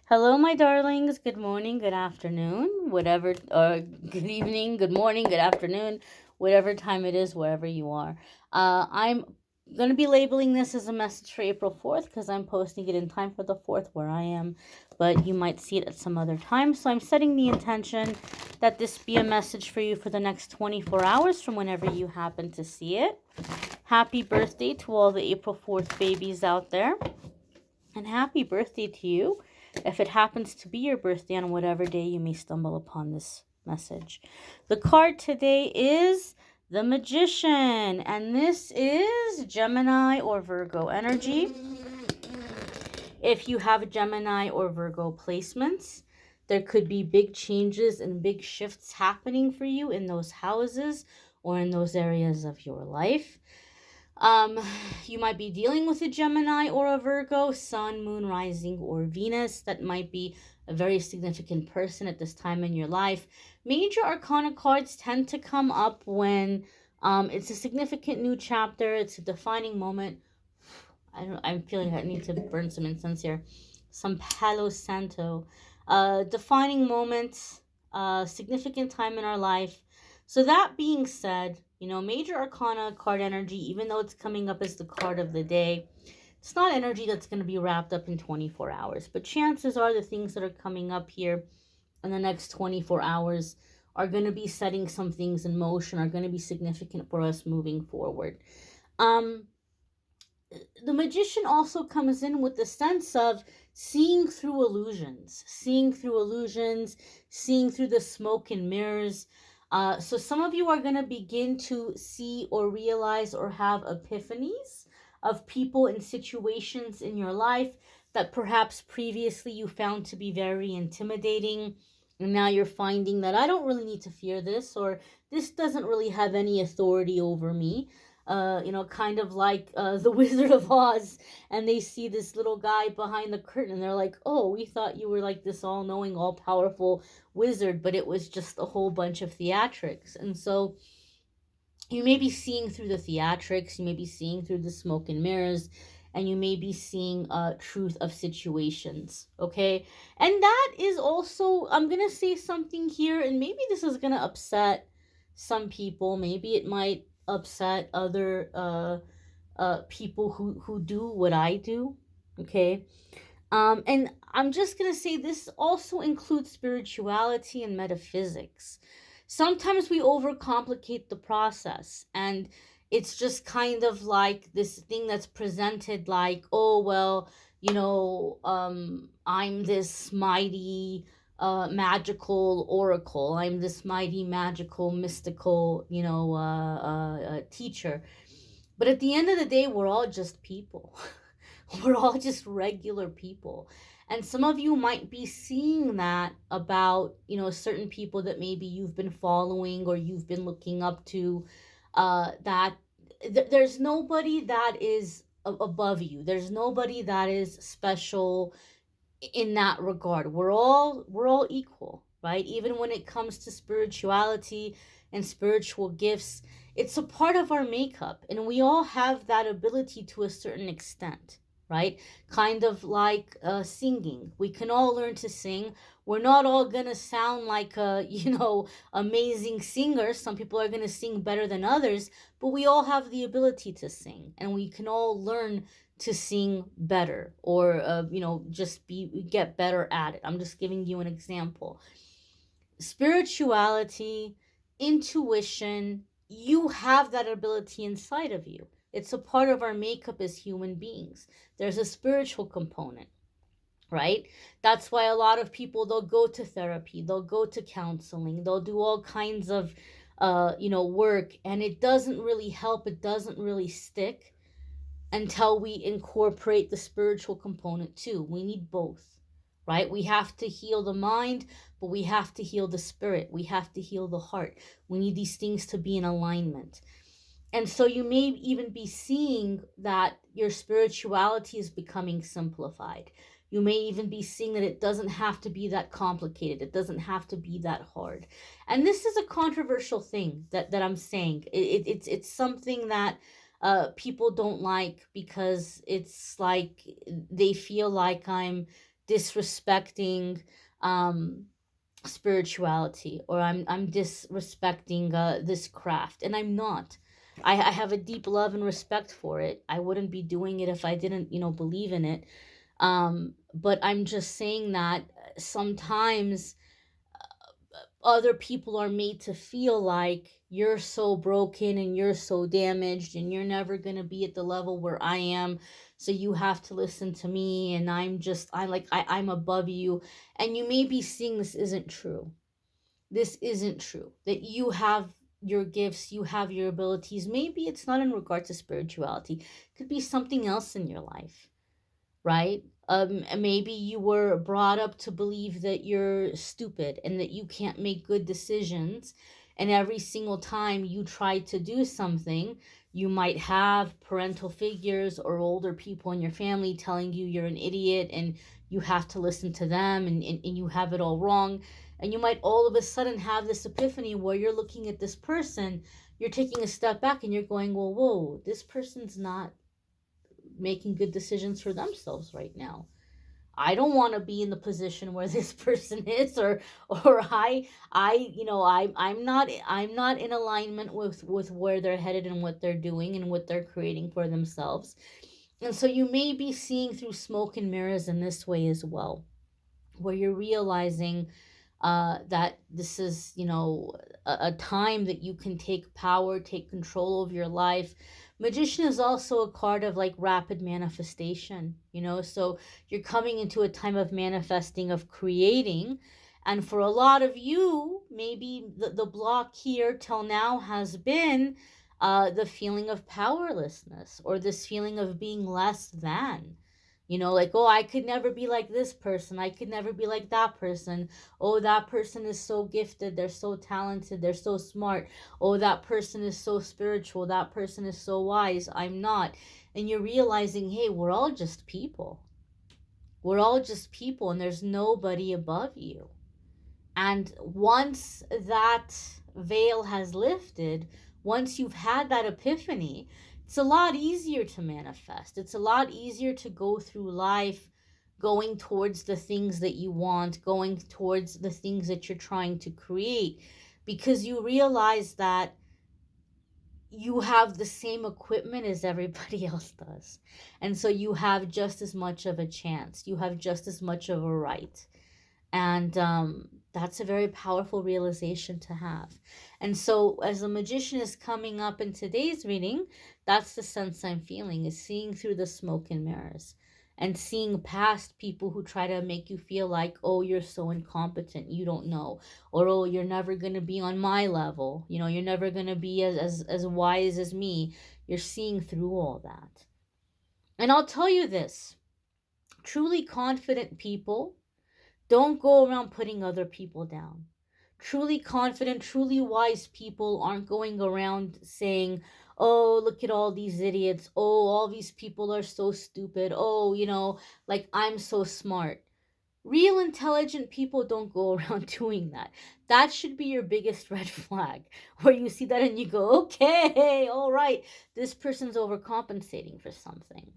Hello, my darlings. Good morning, good afternoon, whatever, or good evening, good morning, good afternoon, whatever time it is, wherever you are. I'm going to be labeling this as a message for April 4th because I'm posting it in time for the 4th where I am, but you might see it at some other time. So I'm setting the intention that this be a message for you for the next 24 hours from whenever you happen to see it. Happy birthday to all the April 4th babies out there. And happy birthday to you if it happens to be your birthday on whatever day you may stumble upon this message. The card today is the Magician, and this is Gemini or Virgo energy. If you have Gemini or Virgo placements, there could be big changes and big shifts happening for you in those houses or in those areas of your life. Um, you might be dealing with a Gemini or a Virgo, Sun, Moon, Rising, or Venus. That might be a very significant person at this time in your life. Major Arcana cards tend to come up when it's a significant new chapter. It's a defining moment. I'm feeling I need to burn some incense here. Some Palo Santo. Defining moments, significant time in our life. So that being said, Major Arcana card energy, even though it's coming up as the card of the day, it's not energy that's going to be wrapped up in 24 hours. But chances are the things that are coming up here in the next 24 hours are going to be setting some things in motion, are going to be significant for us moving forward. Um, the Magician also comes in with the sense of seeing through illusions, seeing through the smoke and mirrors. So some of you are going to begin to see or realize or have epiphanies of people and situations in your life that perhaps previously you found to be very intimidating. And now you're finding that I don't really need to fear this, or this doesn't really have any authority over me. Kind of like the Wizard of Oz, and they see this little guy behind the curtain, and they're like, "Oh, we thought you were like this all-knowing, all-powerful wizard, but it was just a whole bunch of theatrics." And so you may be seeing through the theatrics, you may be seeing through the smoke and mirrors, and you may be seeing truth of situations. Okay, and that is also, I'm gonna say something here, and maybe this is gonna upset some people. Maybe it might upset other people who do what I do. Okay, and I'm just gonna say this also includes spirituality and metaphysics. Sometimes we overcomplicate the process, and it's just kind of like this thing that's presented like, oh, well, I'm this mighty magical oracle. I'm this mighty magical mystical, teacher. But at the end of the day, we're all just people. We're all just regular people. And some of you might be seeing that about, certain people that maybe you've been following or you've been looking up to, that there's nobody that is above you. There's nobody that is special in that regard. We're all equal, right? Even when it comes to spirituality and spiritual gifts, it's a part of our makeup, and we all have that ability to a certain extent, right? Kind of like singing. We can all learn to sing. We're not all gonna sound like a amazing singers. Some people are gonna sing better than others, but we all have the ability to sing, and we can all learn to sing better, or just get better at it. I'm just giving you an example. Spirituality, intuition, you have that ability inside of you. It's a part of our makeup as human beings. There's a spiritual component, right? That's why a lot of people, they'll go to therapy, they'll go to counseling, they'll do all kinds of work, and it doesn't really help, it doesn't really stick until we incorporate the spiritual component too. We need both, right? We have to heal the mind, but we have to heal the spirit. We have to heal the heart. We need these things to be in alignment. And so you may even be seeing that your spirituality is becoming simplified. You may even be seeing that it doesn't have to be that complicated. It doesn't have to be that hard. And this is a controversial thing that I'm saying. It's something that people don't like, because it's like they feel like I'm disrespecting spirituality, or I'm disrespecting this craft, and I'm not. I have a deep love and respect for it. I wouldn't be doing it if I didn't, believe in it. But I'm just saying that sometimes other people are made to feel like you're so broken and you're so damaged and you're never going to be at the level where I am, so you have to listen to me, and I'm above you. And you may be seeing this isn't true. This isn't true, that you have your gifts, you have your abilities. Maybe it's not in regard to spirituality, it could be something else in your life, right? Maybe you were brought up to believe that you're stupid and that you can't make good decisions. And every single time you try to do something, you might have parental figures or older people in your family telling you you're an idiot and you have to listen to them, and you have it all wrong. And you might all of a sudden have this epiphany where you're looking at this person, you're taking a step back and you're going, well, whoa, this person's not making good decisions for themselves right now. I don't want to be in the position where this person is, or I'm not in alignment with where they're headed and what they're doing and what they're creating for themselves. And so you may be seeing through smoke and mirrors in this way as well, where you're realizing that this is, a time that you can take power, take control of your life. Magician is also a card of like rapid manifestation, so you're coming into a time of manifesting, of creating. And for a lot of you, maybe the block here till now has been the feeling of powerlessness, or this feeling of being less than. Like, oh, I could never be like this person. I could never be like that person. Oh, that person is so gifted. They're so talented. They're so smart. Oh, that person is so spiritual. That person is so wise. I'm not. And you're realizing, hey, we're all just people. We're all just people, and there's nobody above you. And once that veil has lifted, once you've had that epiphany, it's a lot easier to manifest. It's a lot easier to go through life going towards the things that you want, going towards the things that you're trying to create, because you realize that you have the same equipment as everybody else does. And so you have just as much of a chance. You have just as much of a right. And that's a very powerful realization to have. And so as the magician is coming up in today's reading, that's the sense I'm feeling, is seeing through the smoke and mirrors, and seeing past people who try to make you feel like, oh, you're so incompetent, you don't know, or oh, you're never going to be on my level, you're never going to be as wise as me. You're seeing through all that. And I'll tell you this, truly confident people don't go around putting other people down. Truly confident, truly wise people aren't going around saying, oh, look at all these idiots. Oh, all these people are so stupid. Oh, like I'm so smart. Real intelligent people don't go around doing that. That should be your biggest red flag, where you see that and you go, okay, all right, this person's overcompensating for something.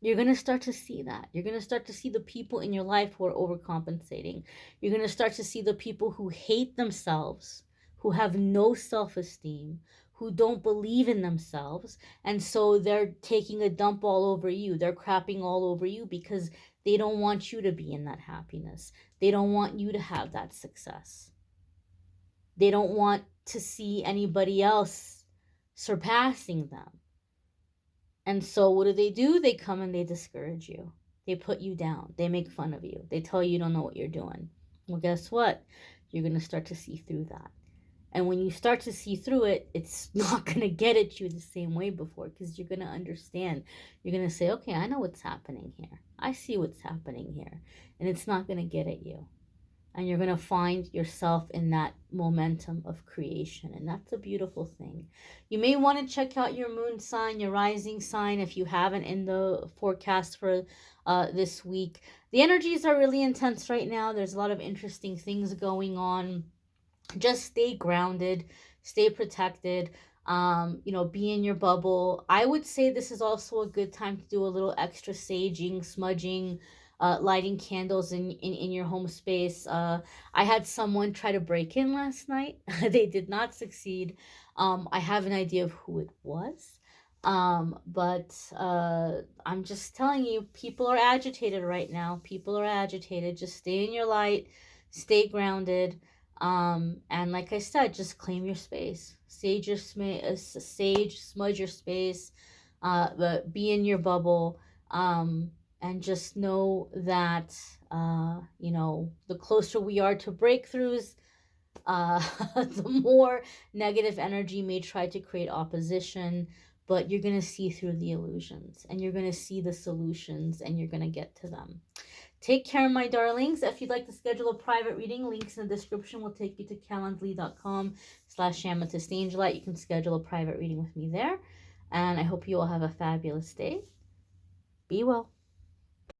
You're going to start to see that. You're going to start to see the people in your life who are overcompensating. You're going to start to see the people who hate themselves, who have no self-esteem, who don't believe in themselves. And so they're taking a dump all over you. They're crapping all over you because they don't want you to be in that happiness. They don't want you to have that success. They don't want to see anybody else surpassing them. And so what do? They come and they discourage you. They put you down. They make fun of you. They tell you don't know what you're doing. Well, guess what? You're going to start to see through that. And when you start to see through it, it's not going to get at you the same way before, because you're going to understand. You're going to say, okay, I know what's happening here. I see what's happening here. And it's not going to get at you. And you're going to find yourself in that momentum of creation. And that's a beautiful thing. You may want to check out your moon sign, your rising sign, if you haven't, in the forecast for this week. The energies are really intense right now. There's a lot of interesting things going on. Just stay grounded, stay protected, be in your bubble. I would say this is also a good time to do a little extra saging, smudging, lighting candles in your home space. I had someone try to break in last night. They did not succeed. I have an idea of who it was. But I'm just telling you, people are agitated right now. People are agitated. Just stay in your light, stay grounded. And like I said, just claim your space. Smudge your space. But be in your bubble. And just know that, the closer we are to breakthroughs, the more negative energy may try to create opposition, but you're going to see through the illusions, and you're going to see the solutions, and you're going to get to them. Take care, my darlings. If you'd like to schedule a private reading, links in the description will take you to calendly.com/amethystangelite. You can schedule a private reading with me there. And I hope you all have a fabulous day. Be well.